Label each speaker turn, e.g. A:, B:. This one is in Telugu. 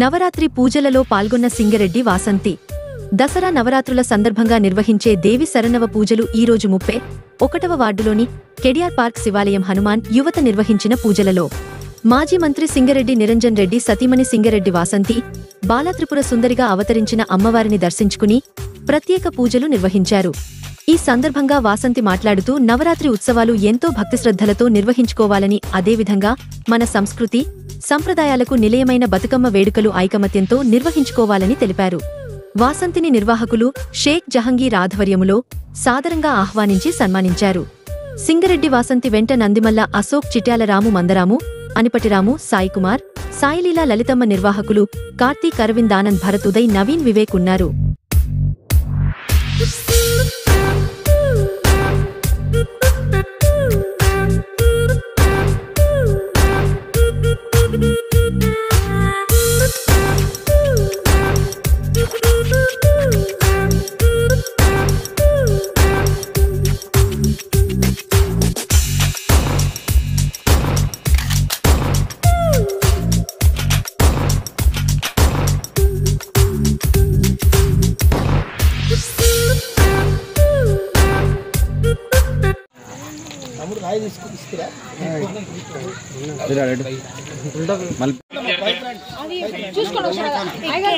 A: నవరాత్రి పూజలలో పాల్గొన్న సింగరెడ్డి వాసంతి. దసరా నవరాత్రుల సందర్భంగా నిర్వహించే దేవి శరన్నవ పూజలు ఈరోజు 31వ వార్డులోని కెడిఆర్ పార్క్ శివాలయం హనుమాన్ యువత నిర్వహించిన పూజలలో మాజీ మంత్రి సింగరెడ్డి నిరంజన్ రెడ్డి సతీమణి సింగరెడ్డి వాసంతి బాలత్రిపుర సుందరిగా అవతరించిన అమ్మవారిని దర్శించుకుని ప్రత్యేక పూజలు నిర్వహించారు. ఈ సందర్భంగా వాసంతి మాట్లాడుతూ నవరాత్రి ఉత్సవాలు ఎంతో భక్తిశ్రద్ధలతో నిర్వహించుకోవాలని, అదేవిధంగా మన సంస్కృతి సంప్రదాయాలకు నిలయమైన బతుకమ్మ వేడుకలు ఐకమత్యంతో నిర్వహించుకోవాలని తెలిపారు. వాసంతిని నిర్వాహకులు షేక్ జహంగీర్ ఆధ్వర్యములో సాదరంగా ఆహ్వానించి సన్మానించారు. సింగరెడ్డి వాసంతి వెంట నందిమల్ల అశోక్, చిట్యాల రాము, మందరాము, అనిపటిరాము, సాయికుమార్, సాయిలీలా, లలితమ్మ, నిర్వాహకులు కార్తీక్, అరవింద్, ఆనంద్, భరత్, ఉదయ్, నవీన్, వివేక్ ఉన్నారు.
B: చూసుకోండి.